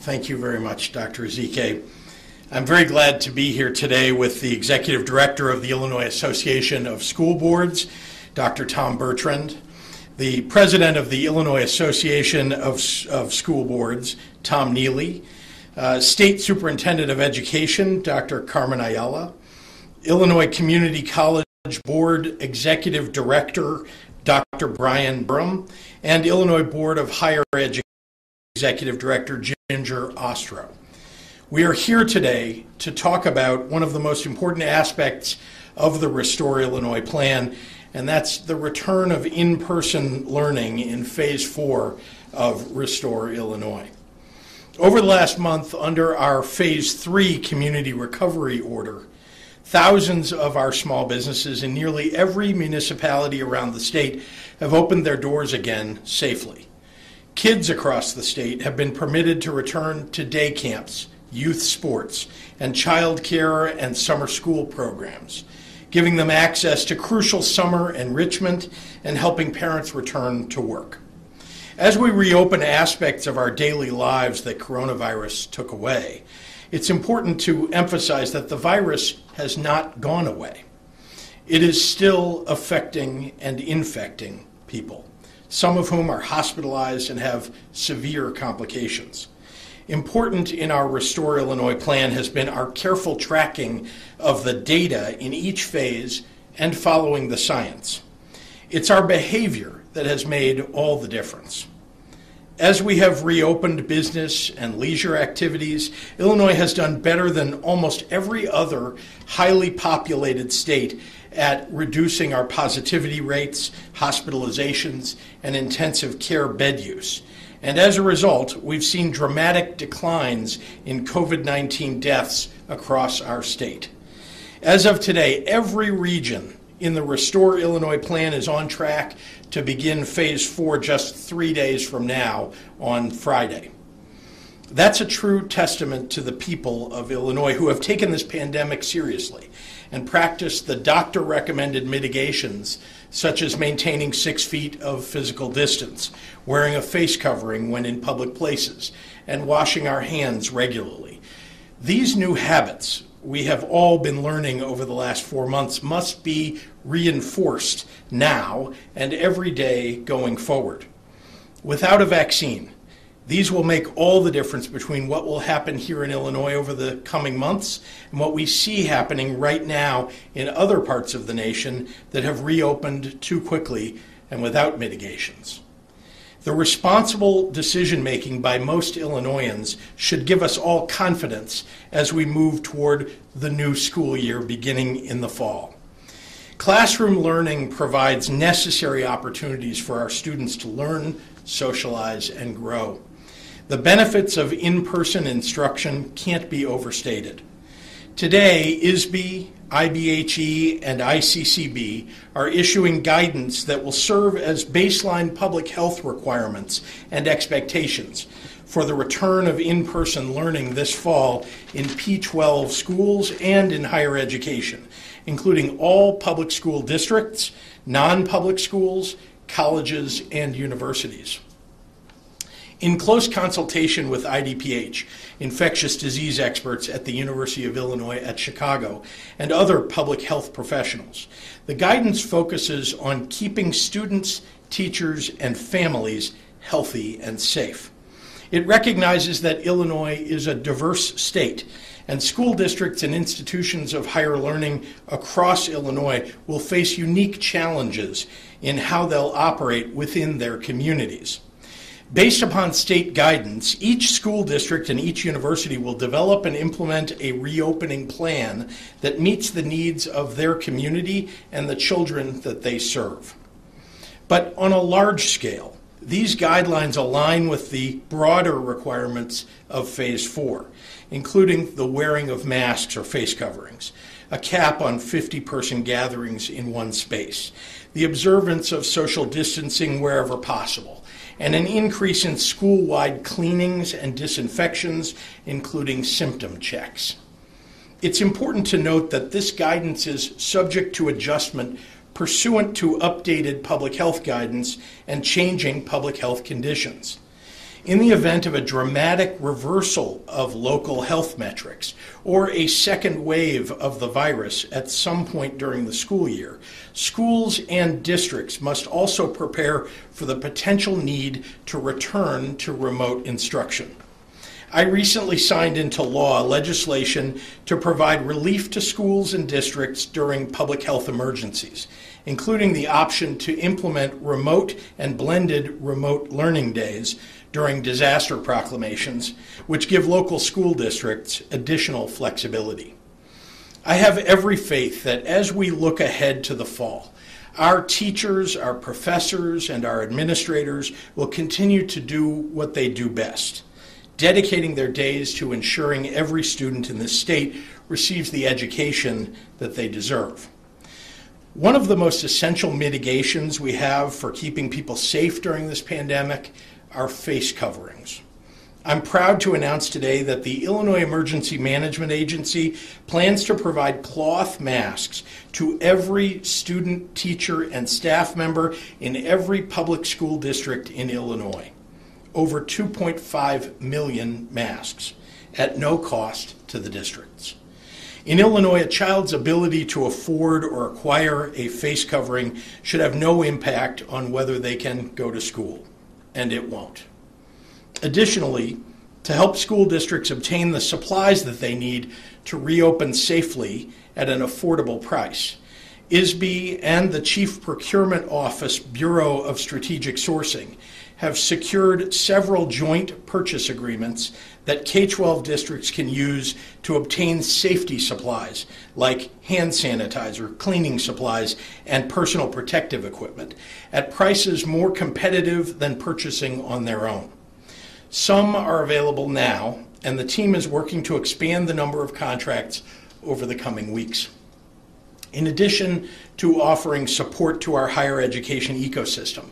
Thank you very much, Dr. Ezike. I'm very glad to be here today with the Executive Director of the Illinois Association of School Boards, Dr. Tom Bertrand, the President of the Illinois Association of School Boards, Tom Neely, State Superintendent of Education, Dr. Carmen Ayala, Illinois Community College Board Executive Director, Dr. Brian Brum, and Illinois Board of Higher Education Executive Director, Ginger Ostro. We are here today to talk about one of the most important aspects of the Restore Illinois plan, and that's the return of in-person learning in Phase 4 of Restore Illinois. Over the last month, under our Phase 3 Community Recovery Order, thousands of our small businesses in nearly every municipality around the state have opened their doors again safely. Kids across the state have been permitted to return to day camps, youth sports, and child care and summer school programs, giving them access to crucial summer enrichment and helping parents return to work. As we reopen aspects of our daily lives that coronavirus took away, it's important to emphasize that the virus has not gone away. It is still affecting and infecting people, some of whom are hospitalized and have severe complications. Important in our Restore Illinois plan has been our careful tracking of the data in each phase and following the science. It's our behavior that has made all the difference. As we have reopened business and leisure activities, Illinois has done better than almost every other highly populated state at reducing our positivity rates, hospitalizations, and intensive care bed use. And as a result, we've seen dramatic declines in COVID-19 deaths across our state. As of today, every region in the Restore Illinois plan is on track to begin Phase 4 just 3 days from now on Friday. That's a true testament to the people of Illinois who have taken this pandemic seriously and practiced the doctor-recommended mitigations, such as maintaining 6 feet of physical distance, wearing a face covering when in public places, and washing our hands regularly. These new habits we have all been learning over the last 4 months must be reinforced now and every day going forward. Without a vaccine, these will make all the difference between what will happen here in Illinois over the coming months and what we see happening right now in other parts of the nation that have reopened too quickly and without mitigations. The responsible decision-making by most Illinoisans should give us all confidence as we move toward the new school year beginning in the fall. Classroom learning provides necessary opportunities for our students to learn, socialize, and grow. The benefits of in-person instruction can't be overstated. Today, ISB, IBHE, and ICCB are issuing guidance that will serve as baseline public health requirements and expectations for the return of in-person learning this fall in P-12 schools and in higher education, including all public school districts, non-public schools, colleges, and universities. In close consultation with IDPH, infectious disease experts at the University of Illinois at Chicago, and other public health professionals, the guidance focuses on keeping students, teachers, and families healthy and safe. It recognizes that Illinois is a diverse state, and school districts and institutions of higher learning across Illinois will face unique challenges in how they'll operate within their communities. Based upon state guidance, each school district and each university will develop and implement a reopening plan that meets the needs of their community and the children that they serve. But on a large scale, these guidelines align with the broader requirements of Phase 4, including the wearing of masks or face coverings, a cap on 50-person gatherings in one space, the observance of social distancing wherever possible, and an increase in school-wide cleanings and disinfections, including symptom checks. It's important to note that this guidance is subject to adjustment pursuant to updated public health guidance and changing public health conditions. In the event of a dramatic reversal of local health metrics or a second wave of the virus at some point during the school year, schools and districts must also prepare for the potential need to return to remote instruction. I recently signed into law legislation to provide relief to schools and districts during public health emergencies, including the option to implement remote and blended remote learning days during disaster proclamations, which give local school districts additional flexibility. I have every faith that as we look ahead to the fall, our teachers, our professors, and our administrators will continue to do what they do best, dedicating their days to ensuring every student in this state receives the education that they deserve. One of the most essential mitigations we have for keeping people safe during this pandemic are face coverings. I'm proud to announce today that the Illinois Emergency Management Agency plans to provide cloth masks to every student, teacher, and staff member in every public school district in Illinois. Over 2.5 million masks at no cost to the districts. In Illinois, a child's ability to afford or acquire a face covering should have no impact on whether they can go to school, and it won't. Additionally, to help school districts obtain the supplies that they need to reopen safely at an affordable price, ISB and the Chief Procurement Office Bureau of Strategic Sourcing have secured several joint purchase agreements that K-12 districts can use to obtain safety supplies like hand sanitizer, cleaning supplies, and personal protective equipment at prices more competitive than purchasing on their own. Some are available now, and the team is working to expand the number of contracts over the coming weeks. In addition to offering support to our higher education ecosystem,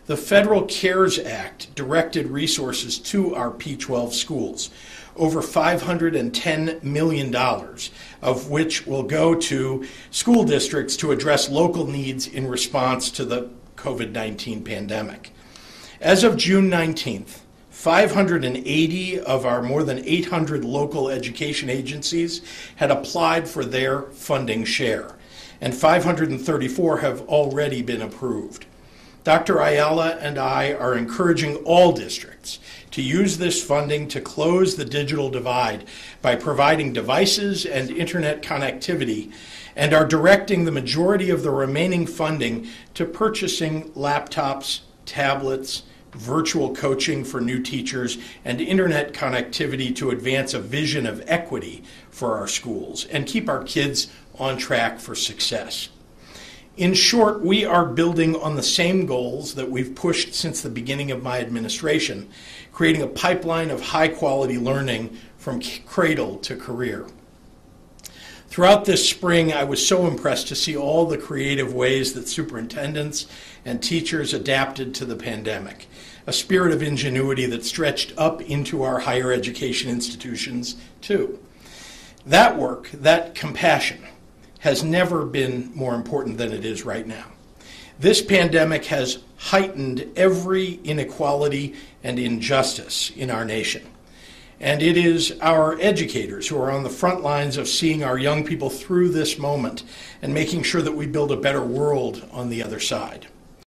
the Federal CARES Act directed resources to our P-12 schools, over $510 million, of which will go to school districts to address local needs in response to the COVID-19 pandemic. As of June 19th, 580 of our more than 800 local education agencies had applied for their funding share, and 534 have already been approved. Dr. Ayala and I are encouraging all districts to use this funding to close the digital divide by providing devices and internet connectivity, and are directing the majority of the remaining funding to purchasing laptops, tablets, virtual coaching for new teachers, and internet connectivity to advance a vision of equity for our schools and keep our kids on track for success. In short, we are building on the same goals that we've pushed since the beginning of my administration, creating a pipeline of high-quality learning from cradle to career. Throughout this spring, I was so impressed to see all the creative ways that superintendents and teachers adapted to the pandemic, a spirit of ingenuity that stretched up into our higher education institutions, too. That work, that compassion, has never been more important than it is right now. This pandemic has heightened every inequality and injustice in our nation. And it is our educators who are on the front lines of seeing our young people through this moment and making sure that we build a better world on the other side.